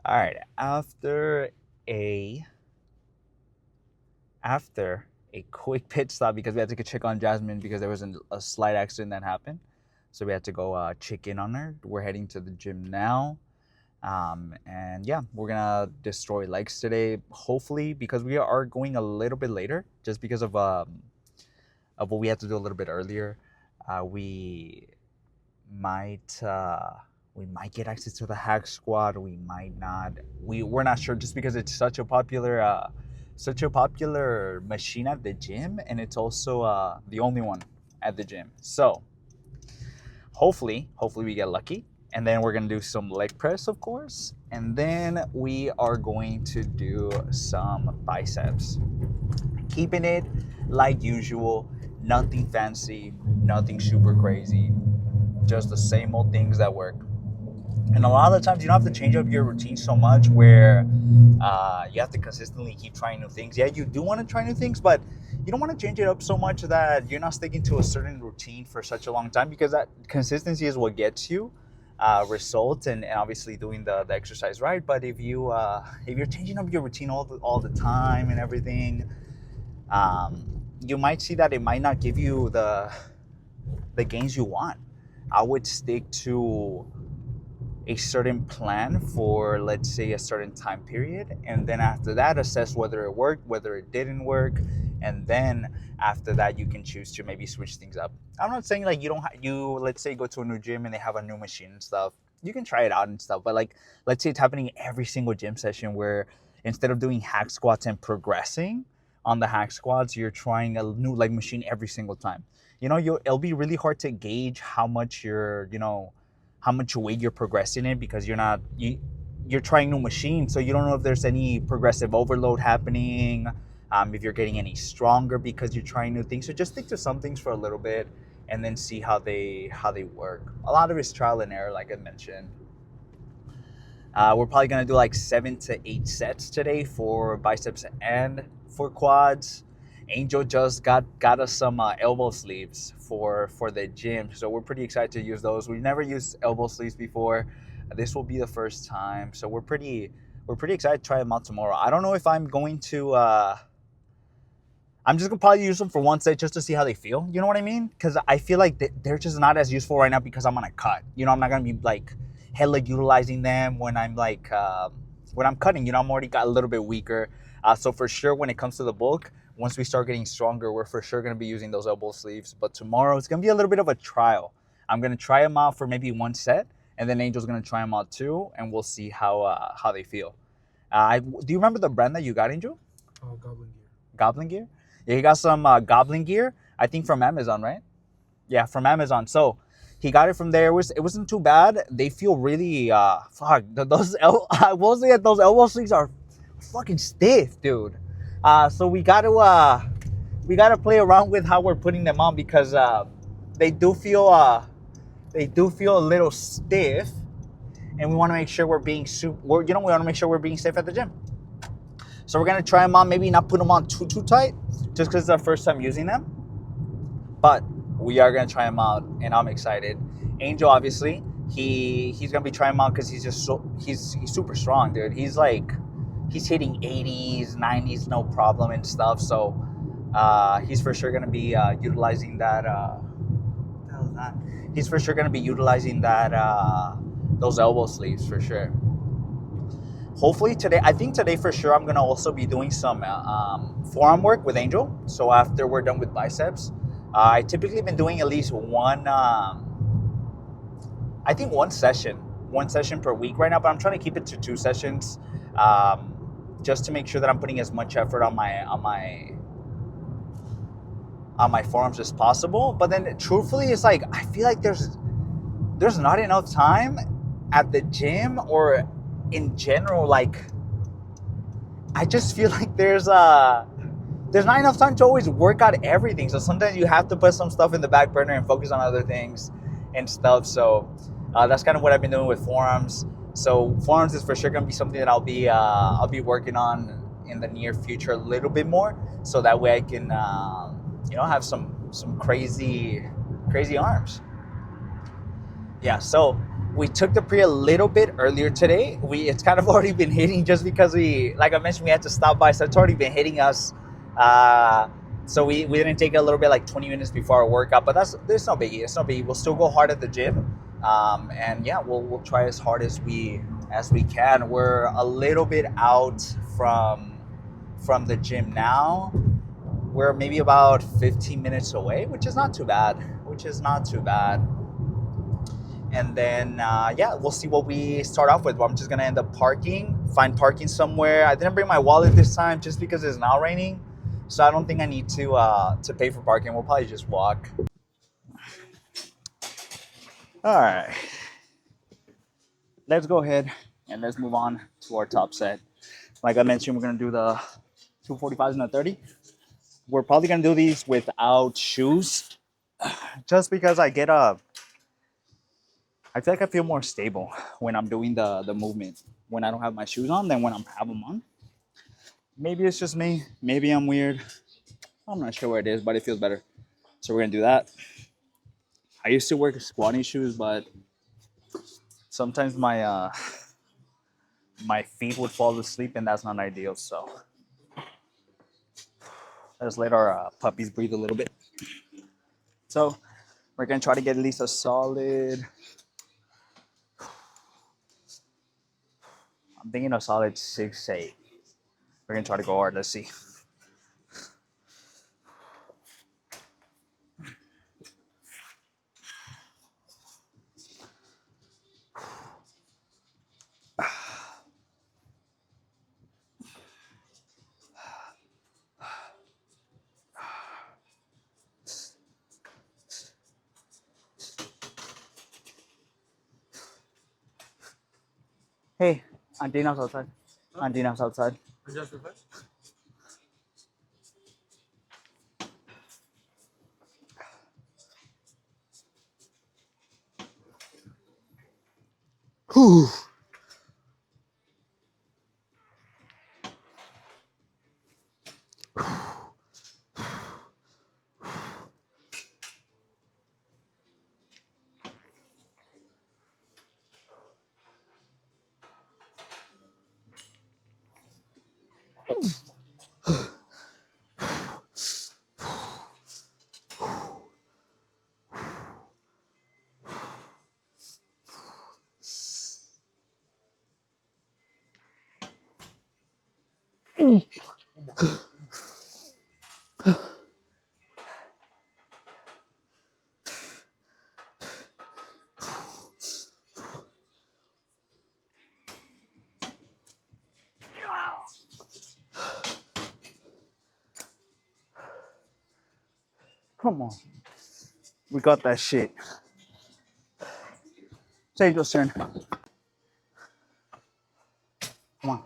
All right, after a quick pit stop because we had to go check on Jasmine because there was a slight accident that happened. So we had to go check in on her. We're heading to the gym now. And yeah, we're gonna destroy legs today, hopefully, because we are going a little bit later, just because of what we had to do a little bit earlier. We might we might get access to the hack squad. We might not. We're not sure just because it's such a popular machine at the gym, and it's also the only one at the gym. So hopefully we get lucky. And then we're gonna do some leg press, of course, and then we are going to do some biceps. Keeping it like usual, nothing fancy, nothing super crazy, just the same old things that work. And a lot of the times you don't have to change up your routine so much where you have to consistently keep trying new things. Yeah, you do want to try new things, but you don't want to change it up so much that you're not sticking to a certain routine for such a long time, because that consistency is what gets you results, and obviously doing the exercise right. But if you're changing up your routine all the time and everything, you might see that it might not give you the gains you want. I would stick to a certain plan for, let's say, a certain time period, and then after that assess whether it worked, whether it didn't work, and then after that you can choose to maybe switch things up. I'm not saying like you let's say go to a new gym and they have a new machine and stuff, you can try it out and stuff, but like let's say it's happening every single gym session where instead of doing hack squats and progressing on the hack squats, you're trying a new like machine every single time. It'll be really hard to gauge how much how much weight you're progressing in, because you're trying new machines, so you don't know if there's any progressive overload happening, if you're getting any stronger because you're trying new things. So just stick to some things for a little bit and then see how they work. A lot of it's trial and error, like I mentioned. We're probably gonna do like 7 to 8 sets today for biceps and for quads. Angel just got us some elbow sleeves for the gym, so we're pretty excited to use those. We've never used elbow sleeves before. This will be the first time, so we're pretty excited to try them out tomorrow. I don't know if I'm going to. I'm just gonna probably use them for one set just to see how they feel. You know what I mean? Because I feel like they're just not as useful right now because I'm on a cut. I'm not gonna be like hella utilizing them when I'm like when I'm cutting. I'm already got a little bit weaker. So for sure, when it comes to the bulk, once we start getting stronger, we're for sure going to be using those elbow sleeves. But tomorrow, it's going to be a little bit of a trial. I'm going to try them out for maybe one set, and then Angel's going to try them out too, and we'll see how they feel. Do you remember the brand that you got, Angel? Oh, Goblin Gear. Goblin Gear? Yeah, he got some Goblin Gear, I think from Amazon, right? Yeah, from Amazon. So he got it from there. It wasn't too bad. They feel really, fuck, I will say that those elbow sleeves are fucking stiff, dude. So we gotta play around with how we're putting them on, because they do feel a little stiff, and we want to make sure we're being we want to make sure we're being safe at the gym. So we're gonna try them on, maybe not put them on too tight, just because it's our first time using them. But we are gonna try them out, and I'm excited. Angel, obviously, he's gonna be trying them out because he's super strong, dude. He's hitting 80s, 90s, no problem and stuff. So he's for sure going to be utilizing that. What the hell is that? He's for sure going to be utilizing that those elbow sleeves for sure. Hopefully today, I think today for sure, I'm going to also be doing some forearm work with Angel. So after we're done with biceps, I typically been doing at least one session per week right now, but I'm trying to keep it to 2 sessions. Just to make sure that I'm putting as much effort on my forearms as possible. But then truthfully, it's like I feel like there's not enough time at the gym or in general. Like I just feel like there's not enough time to always work out everything. So sometimes you have to put some stuff in the back burner and focus on other things and stuff. So that's kind of what I've been doing with forearms. So forearms is for sure going to be something that I'll be working on in the near future a little bit more, so that way I can have some crazy arms. Yeah. So we took the pre a little bit earlier today. It's kind of already been hitting just because like I mentioned, we had to stop by, so it's already been hitting us. So we didn't take a little bit, like 20 minutes before our workout, but there's no biggie. It's no biggie. We'll still go hard at the gym, and yeah, we'll try as hard as we can. We're a little bit out from the gym now. We're maybe about 15 minutes away, which is not too bad. And then yeah, we'll see what we start off with. I'm just gonna end up find parking somewhere. I didn't bring my wallet this time just because it's now raining, so I don't think I need to pay for parking. We'll probably just walk. All right, let's go ahead and let's move on to our top set. Like I mentioned, we're gonna do the 245s and a 30. We're probably gonna do these without shoes, just because I feel like I feel more stable when I'm doing the movement when I don't have my shoes on than when I have them on. Maybe it's just me. Maybe I'm weird. I'm not sure what it is, but it feels better. So we're gonna do that. I used to wear squatting shoes, but sometimes my feet would fall asleep, and that's not ideal. So let's let our puppies breathe a little bit. So we're gonna try to get at least a solid. I'm thinking a solid 6-8. We're gonna try to go hard. Let's see. Hey, Antina's outside. Antina's outside. Whew. Come on. We got that shit. Take your turn. Come on.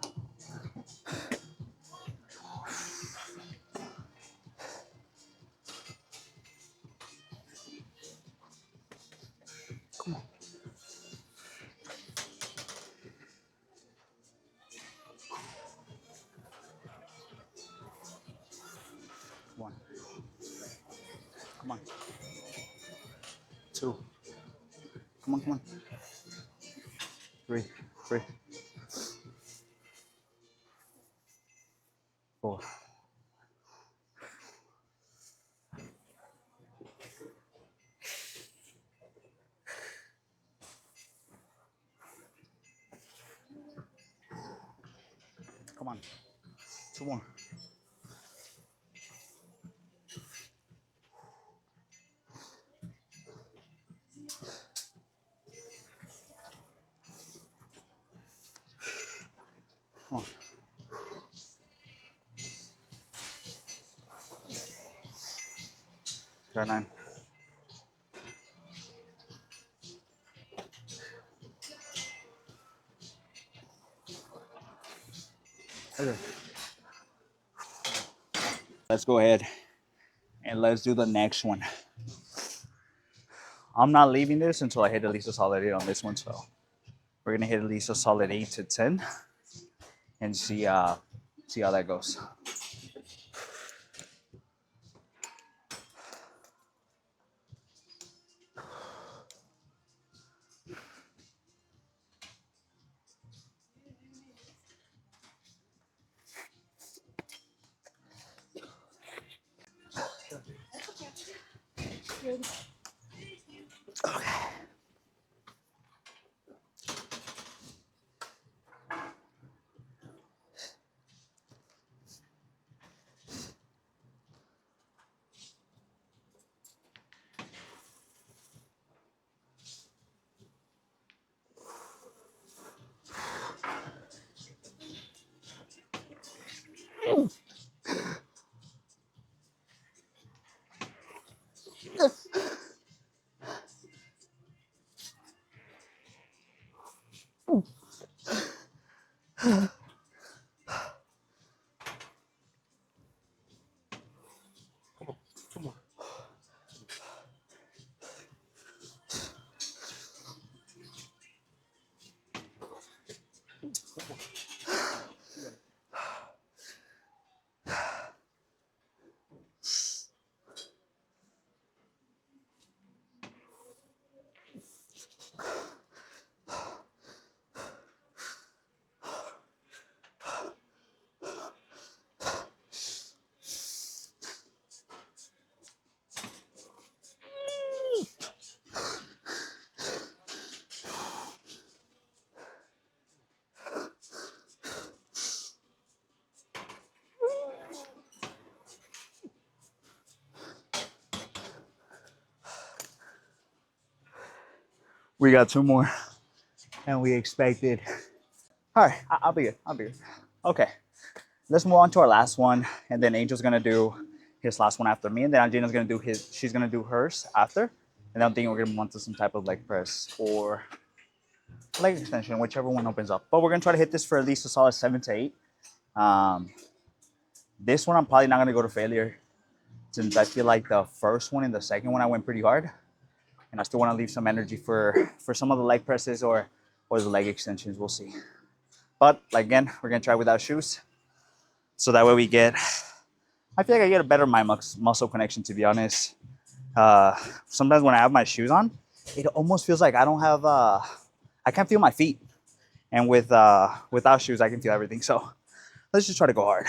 One. Come on. Two. Come on, come on. Three. Four. Come on. Two more. Come on. Got 9. Okay. Let's go ahead and let's do the next one. I'm not leaving this until I hit at least a solid 8 on this one, so we're gonna hit at least a solid 8 to 10 and see how that goes. We got two more than we expected. All right, I'll be good. I'll be good. Okay, let's move on to our last one, and then Angel's gonna do his last one after me, and then Angina's gonna do his. She's gonna do hers after, and I'm thinking we're gonna move on to some type of leg press or leg extension, whichever one opens up. But we're gonna try to hit this for at least a solid 7 to 8. Um, this one I'm probably not gonna go to failure, since I feel like the first one and the second one I went pretty hard, and I still want to leave some energy for some of the leg presses or the leg extensions. We'll see. But like, again, we're gonna try without shoes, so that way we get. I feel like I get a better mind muscle connection, to be honest. Sometimes when I have my shoes on, it almost feels like I don't have. I can't feel my feet, and without shoes, I can feel everything. So let's just try to go hard.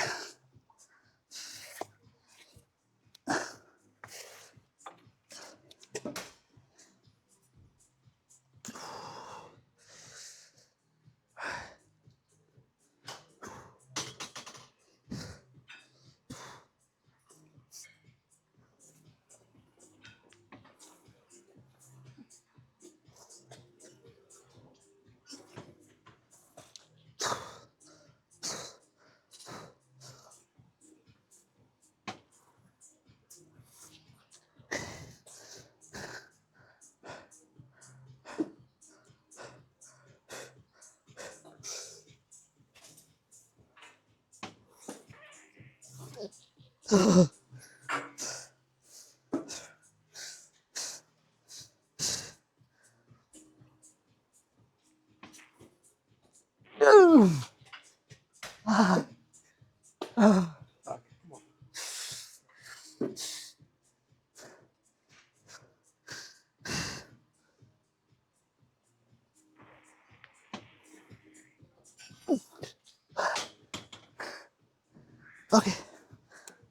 Okay,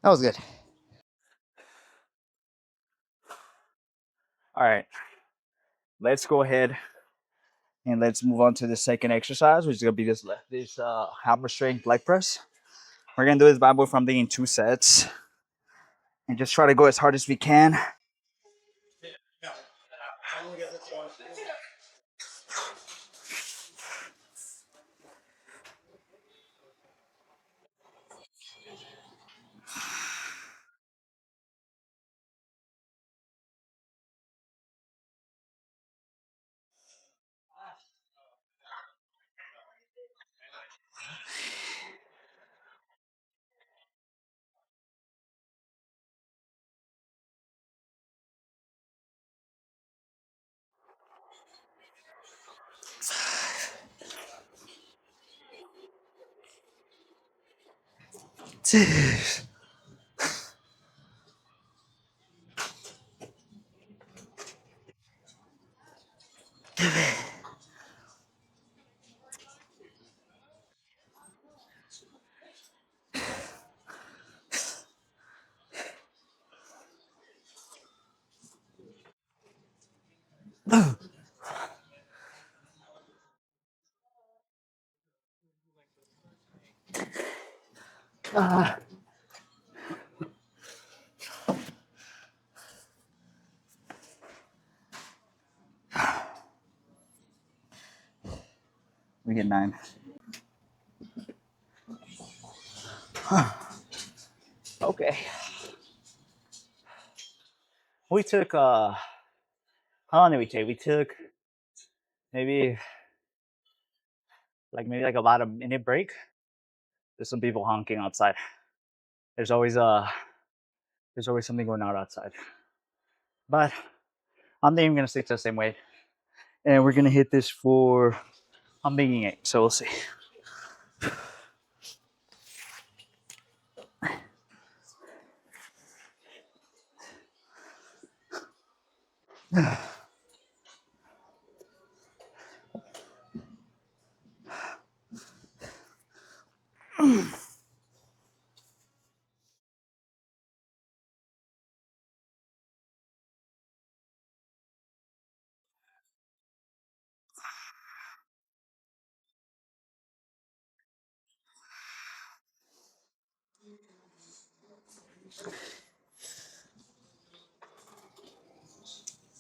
that was good. All right, let's go ahead and let's move on to the second exercise, which is gonna be this hammer strength leg press. We're gonna do this bad boy from in 2 sets, and just try to go as hard as we can. Ah. We get 9. Okay. We took how long did we take? We took maybe maybe about a minute break. There's some people honking outside. There's always something going on outside. But I'm thinking I'm gonna stick to the same weight. And we're gonna hit this for I'm thinking 8, so we'll see.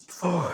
Four.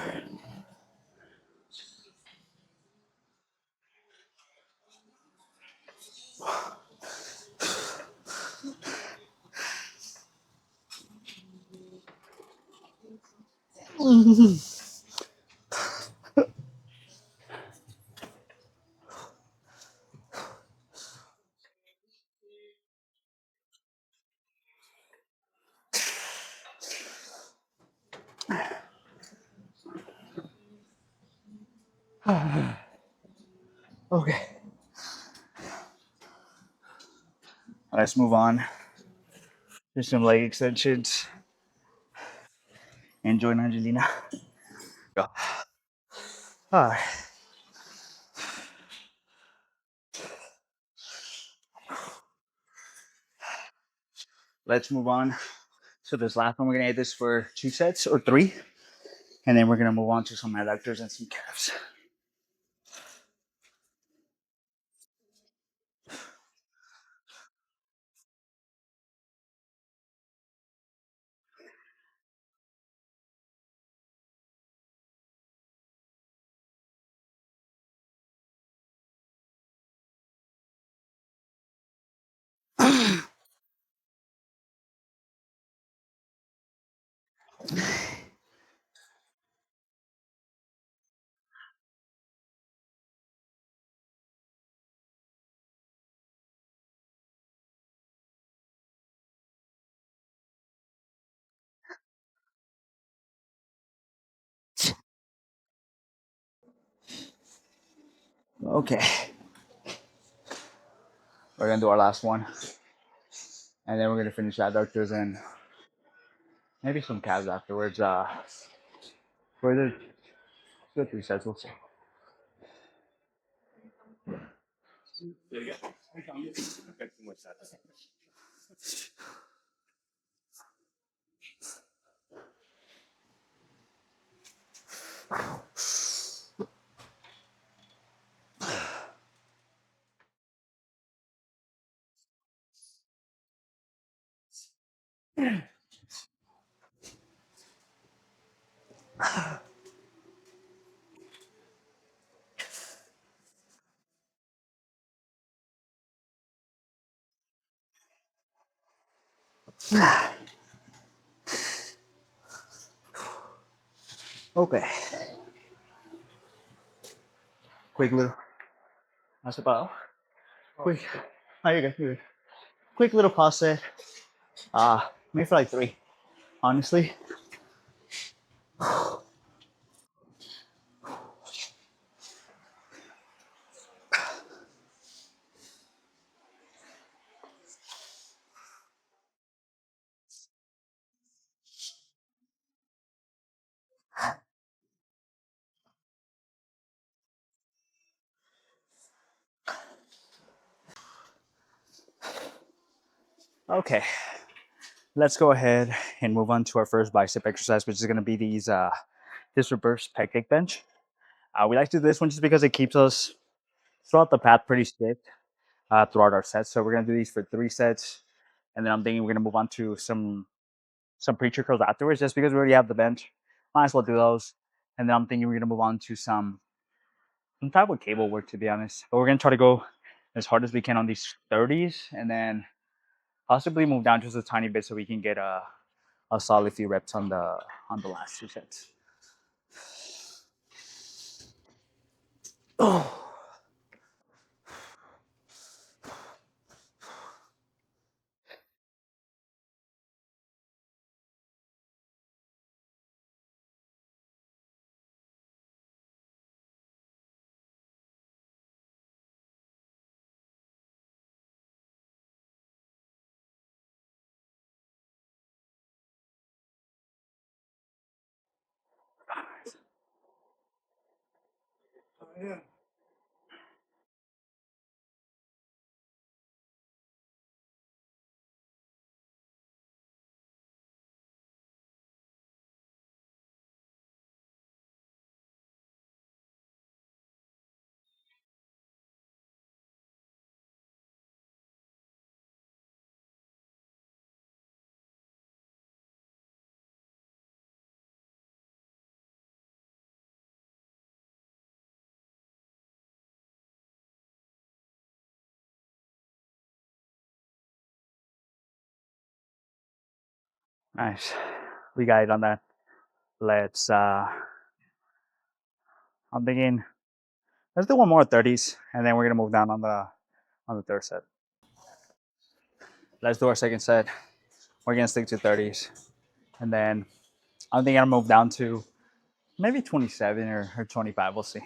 Okay. Let's move on. There's some leg extensions. And join Angelina. Go. All right. Let's move on. So this last one, we're gonna hit this for 2 sets or 3, and then we're gonna move on to some adductors and some calves. Okay. We're gonna do our last one, and then we're gonna finish adductors and maybe some calves afterwards. For the 3 sets, we'll see. Okay. Quick little. That's about quick. Oh, you're good. You're good. Quick little pause set. Maybe for like 3. Honestly. Okay. Let's go ahead and move on to our first bicep exercise, which is gonna be this reverse pec kick bench. We like to do this one just because it keeps us throughout the path pretty stiff throughout our sets. So we're gonna do these for 3 sets. and then I'm thinking we're gonna move on to some preacher curls afterwards, just because we already have the bench. Might as well do those, and then I'm thinking we're gonna move on to some type of cable work, to be honest. But we're gonna try to go as hard as we can on these 30s, and then possibly move down just a tiny bit so we can get a solid few reps on the last two sets. Oh, nice. We got it on that. Let's I'm thinking let's do one more 30s, and then we're gonna move down on the third set. Let's do our second set. We're gonna stick to 30s, and then I'm thinking I'll move down to maybe 27 or 25. We'll see.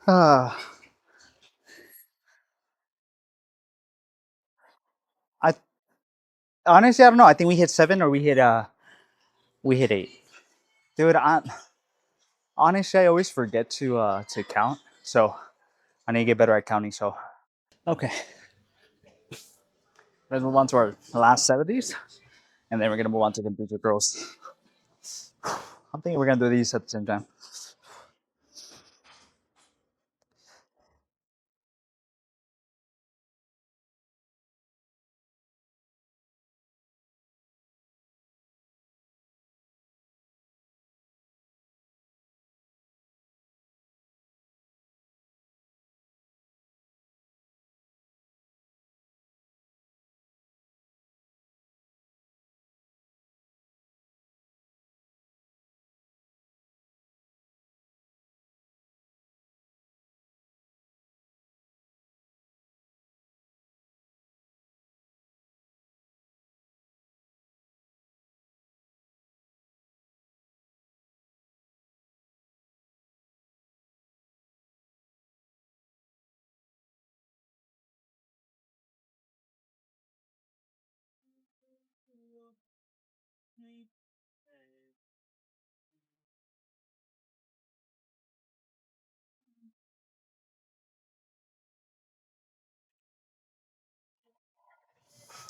Uh, I honestly I don't know. I think we hit 7 or we hit 8. Dude, honestly I always forget to count. So I need to get better at counting. So okay, let's move on to our last set of these, and then we're gonna move on to computer girls. I'm thinking we're gonna do these at the same time.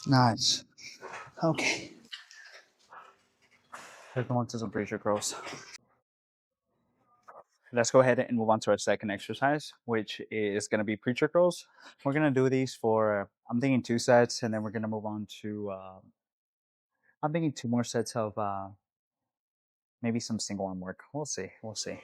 Nice. Okay. Let's go on to some preacher curls. Let's go ahead and move on to our second exercise, which is going to be preacher curls. We're going to do these for, I'm thinking 2 sets, and then we're going to move on to, I'm thinking 2 more sets of maybe some single arm work. We'll see. We'll see.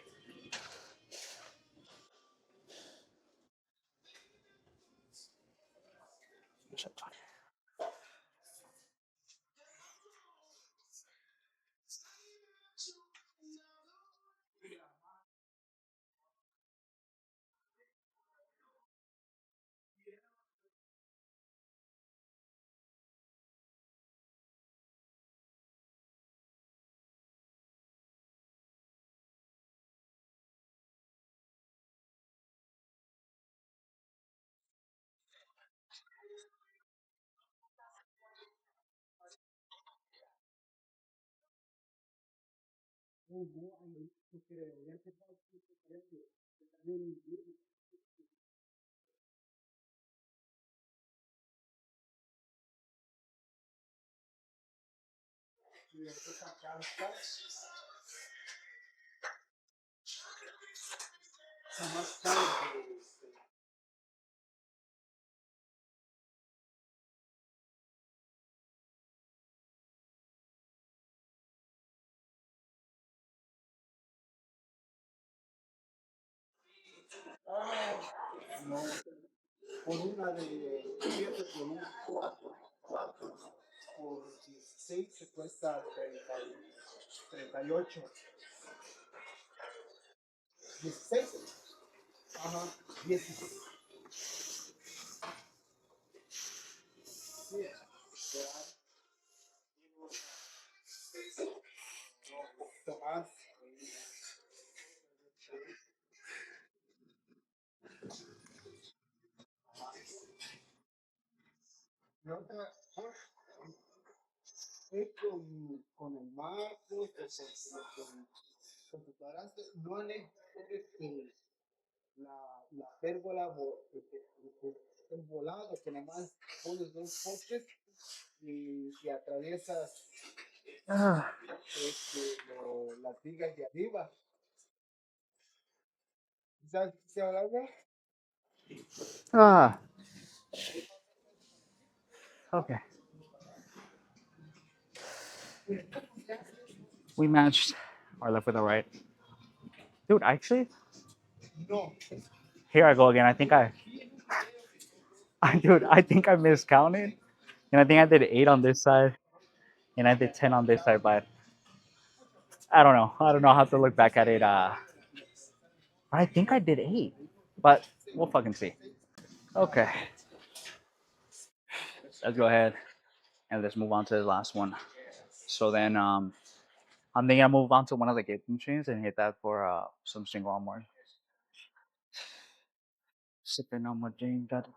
Por una de 7 por un 4 por 16 se cuesta 38. 16. Ajá. 16. Sí. Un poquito más. Y otra, con el marco, con tu cuadrante, no le pones la pérgola, el volado, que nada más pones dos postes y atraviesas las vigas de arriba. ¿Sabes qué se habla? Ah, okay. We matched our left with the right. Dude, actually, No. here I go again. Dude, I think I miscounted. And I think I did 8 on this side. And I did 10 on this side, but I don't know. I don't know how to look back at it. I think I did 8. But we'll fucking see. Okay. Let's go ahead and let's move on to the last one. So then I'm thinking I move on to one of the gate machines and hit that for some single arm more. Sipping on my Jane got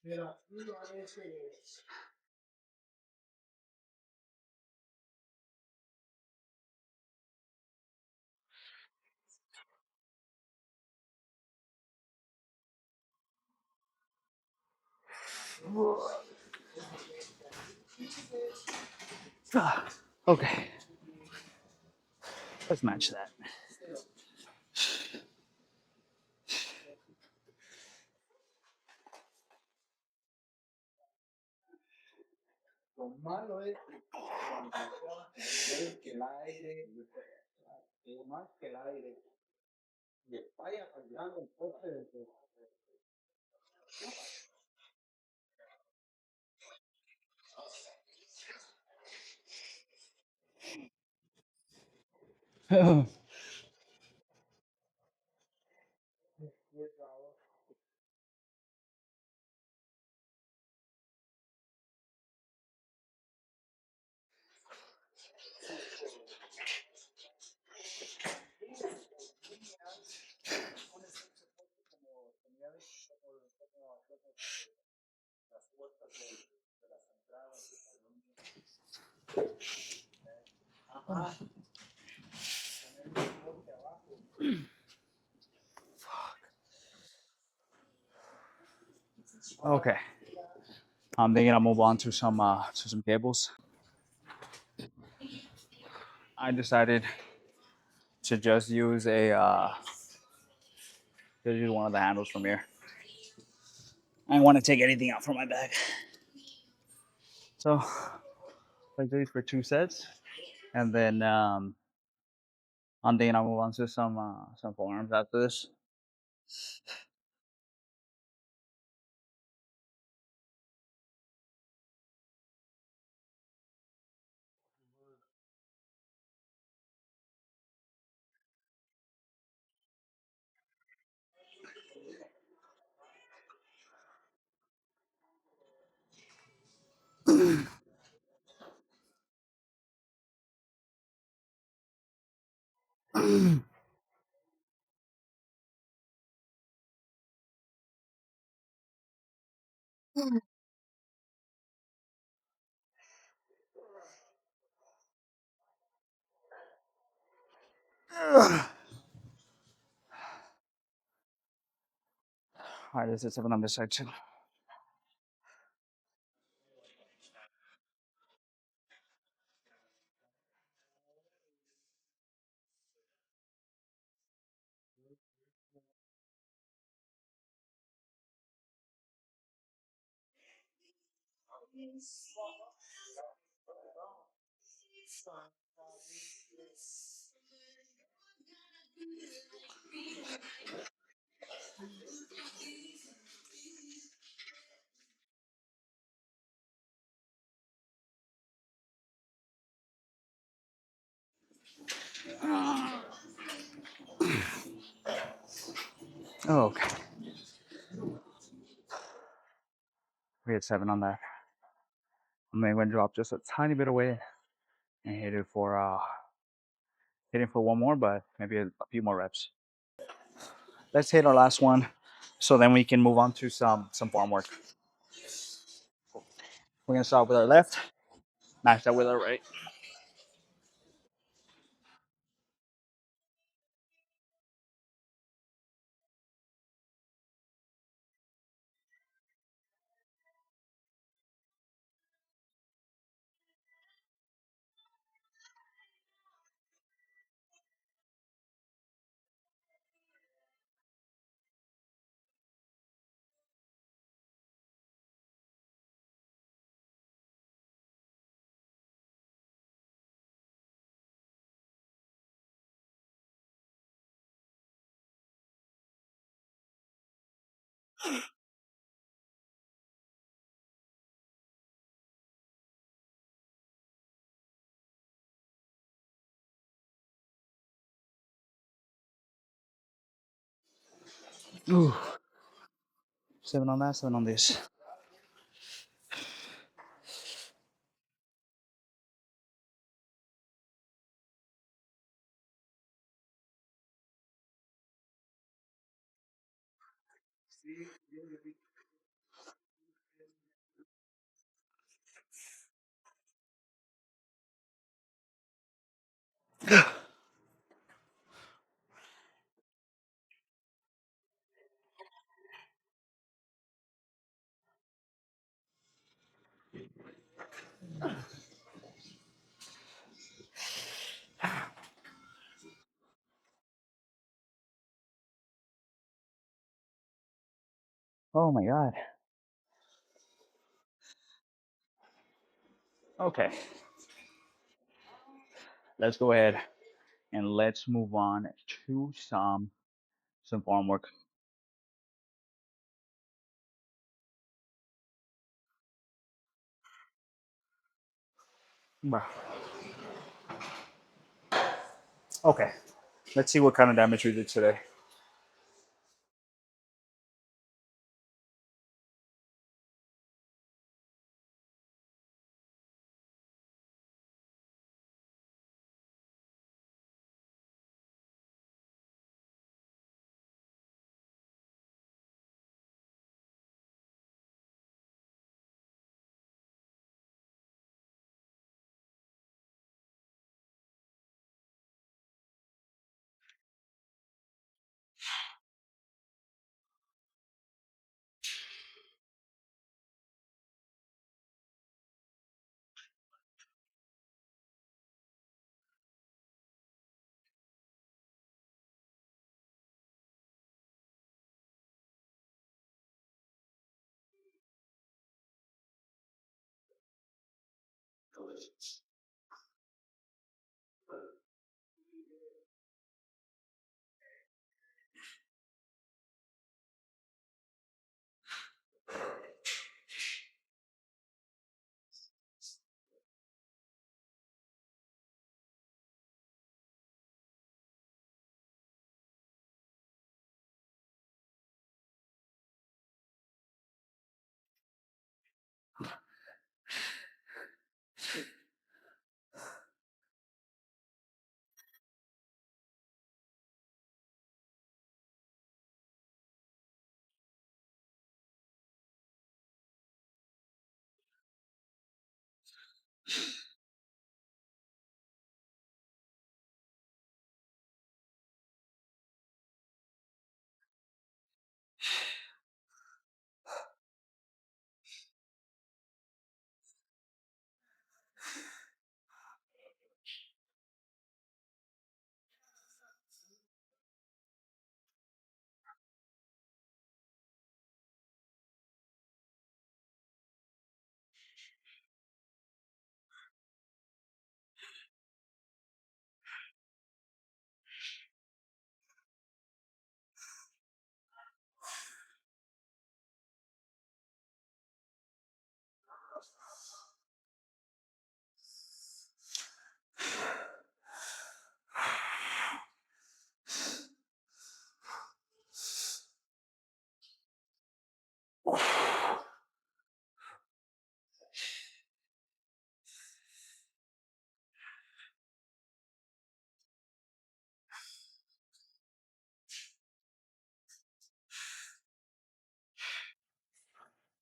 Mira, uno a veces Okay, let's match that. lo malo es que el aire, más que el aire, le vaya cambiando el poste de Okay, I'm thinking I'll move on to some cables. I decided to just use one of the handles from here. I don't want to take anything out from my bag. So like these for 2 sets, and then I'm thinking I'll move on to some forearms after this. All right, this is 7 on this side too. Oh, okay, we had 7 on that. I'm going to drop just a tiny bit away and hit it for one more, but maybe a few more reps. Let's hit our last one, so then we can move on to some farm work. We're gonna start with our left, match that with our right. Ooh, 7 on that, 7 on this. Oh my god. Okay, let's go ahead and let's move on to some farm work. Okay, let's see what kind of damage we did today.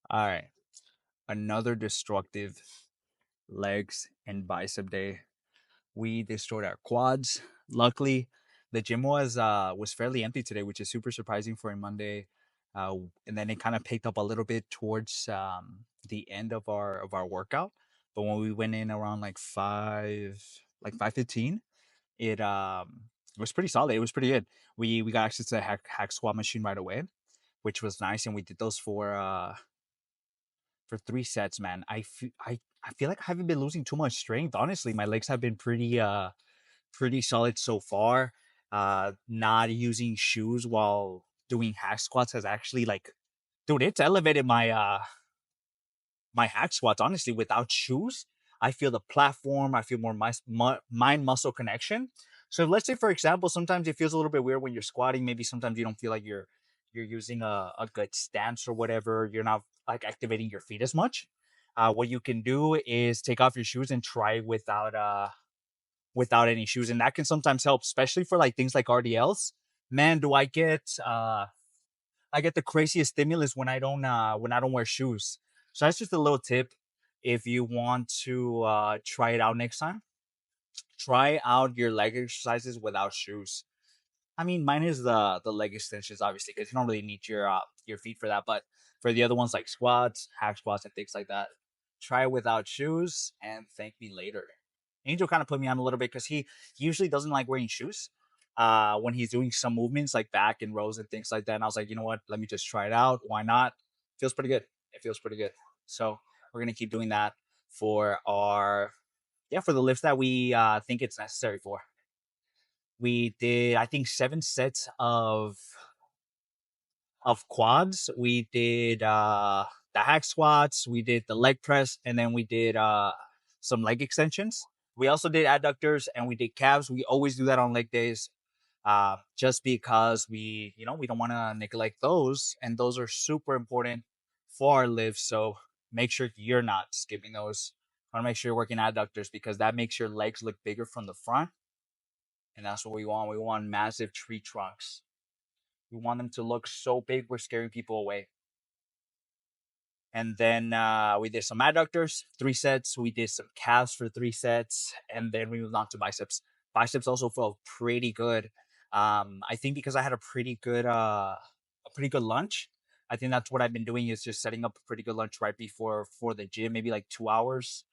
All right. Another destructive legs and bicep day. We destroyed our quads. Luckily, the gym was fairly empty today, which is super surprising for a Monday. And then it kind of picked up a little bit towards the end of our workout. But when we went in around like 5:15, it was pretty solid. It was pretty good. We got access to the hack squat machine right away, which was nice, and we did those for 3 sets. Man, I feel like I haven't been losing too much strength. Honestly, my legs have been pretty solid so far. Not using shoes while doing hack squats has actually, like, dude, it's elevated my hack squats. Honestly, without shoes, I feel the platform. I feel more mind muscle connection. So let's say, for example, sometimes it feels a little bit weird when you're squatting. Maybe sometimes you don't feel like you're using a good stance or whatever. You're not like activating your feet as much. What you can do is take off your shoes and try without any shoes, and that can sometimes help, especially for like things like RDLs. Man, do I get the craziest stimulus when I don't wear shoes. So that's just a little tip. If you want to try it out next time, try out your leg exercises without shoes. I mean, mine is the leg extensions, obviously, because you don't really need your feet for that. But for the other ones like squats, hack squats, and things like that, try it without shoes and thank me later. Angel kind of put me on a little bit because he usually doesn't like wearing shoes when he's doing some movements like back and rows and things like that. And I was like, you know what? Let me just try it out. Why not? Feels pretty good. It feels pretty good. So we're gonna keep doing that for our for the lifts that we think it's necessary for. We did, I think, 7 sets of quads. We did the hack squats, we did the leg press, and then we did some leg extensions. We also did adductors and we did calves. We always do that on leg days, just because we don't want to neglect those, and those are super important for our lifts. So make sure you're not skipping those. I want to make sure you're working adductors because that makes your legs look bigger from the front, and that's what we want. We want massive tree trunks. We want them to look so big we're scaring people away. And then we did some adductors, 3 sets. We did some calves for 3 sets, and then we moved on to biceps. Biceps also felt pretty good. I think because I had a pretty good lunch. I think that's what I've been doing is just setting up a pretty good lunch right before for the gym, maybe like 2 hours,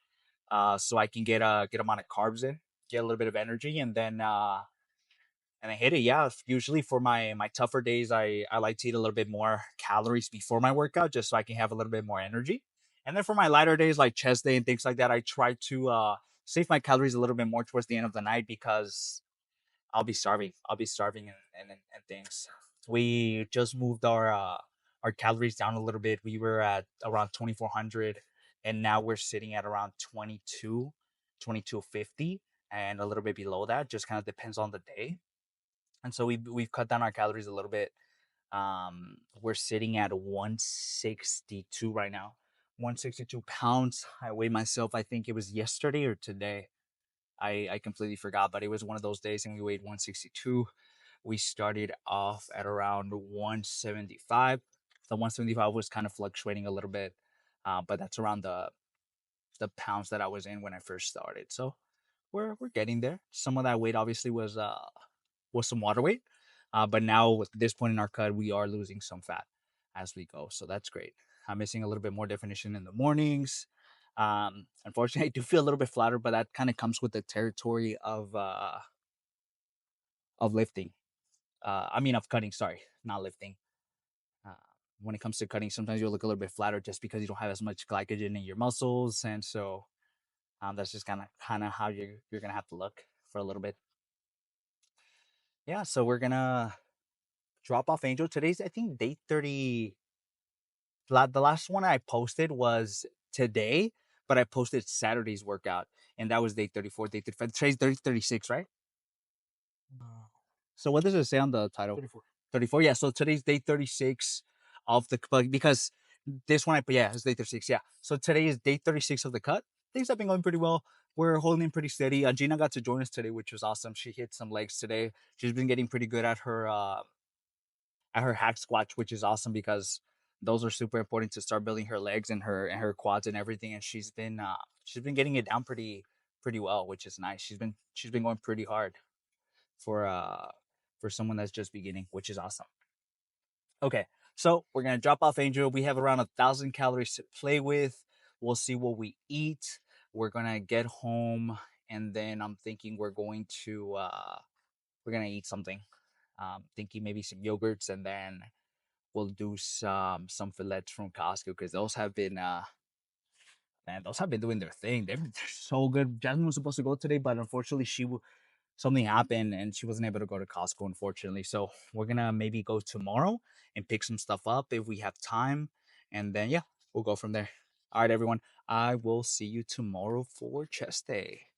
so I can get a good amount of carbs in, get a little bit of energy, and I hit it. Yeah, usually for my tougher days, I like to eat a little bit more calories before my workout, just so I can have a little bit more energy. And then for my lighter days like chest day and things like that, I try to save my calories a little bit more towards the end of the night because I'll be starving. I'll be starving and things. We just moved our calories down a little bit. We were at around 2400 and now we're sitting at around 2250 and a little bit below that. Just kind of depends on the day. And so we've cut down our calories a little bit. We're sitting at 162 right now. 162 pounds. I weighed myself, I think it was yesterday or today. I completely forgot, but it was one of those days and we weighed 162. We started off at around 175. The 175 was kind of fluctuating a little bit, but that's around the pounds that I was in when I first started. So we're getting there. Some of that weight obviously was some water weight, but now at this point in our cut, we are losing some fat as we go. So that's great. I'm missing a little bit more definition in the mornings. Unfortunately, I do feel a little bit flatter, but that kind of comes with the territory of lifting. I mean, of cutting. Sorry, not lifting. Uh, when it comes to cutting, sometimes you'll look a little bit flatter just because you don't have as much glycogen in your muscles, and so that's just kind of how you're gonna have to look for a little bit. Yeah, so we're gonna drop off Angel. Today's I think day 30. The last one I posted was today, but I posted Saturday's workout, and that was day 34, day 35. Today's day 36, right? So what does it say on the title? 34. 34. Yeah. So today's day 36 of the because this one yeah, it's day 36. Yeah. So today is day 36 of the cut. Things have been going pretty well. We're holding pretty steady. Gina got to join us today, which was awesome. She hit some legs today. She's been getting pretty good at her hack squats, which is awesome because those are super important to start building her legs and her quads and everything. And she's been getting it down pretty well, which is nice. She's been going pretty hard for uh for someone that's just beginning, which is awesome. Okay, so we're gonna drop off Angel. We have around 1,000 calories to play with. We'll see what we eat. We're gonna get home, and then I'm thinking we're gonna eat something. Thinking maybe some yogurts, and then we'll do some fillets from Costco because those have been man, those have been doing their thing. They're so good. Jasmine was supposed to go today, but unfortunately something happened and she wasn't able to go to Costco, unfortunately. So we're gonna maybe go tomorrow and pick some stuff up if we have time. And then yeah, we'll go from there. All right, everyone. I will see you tomorrow for chest day.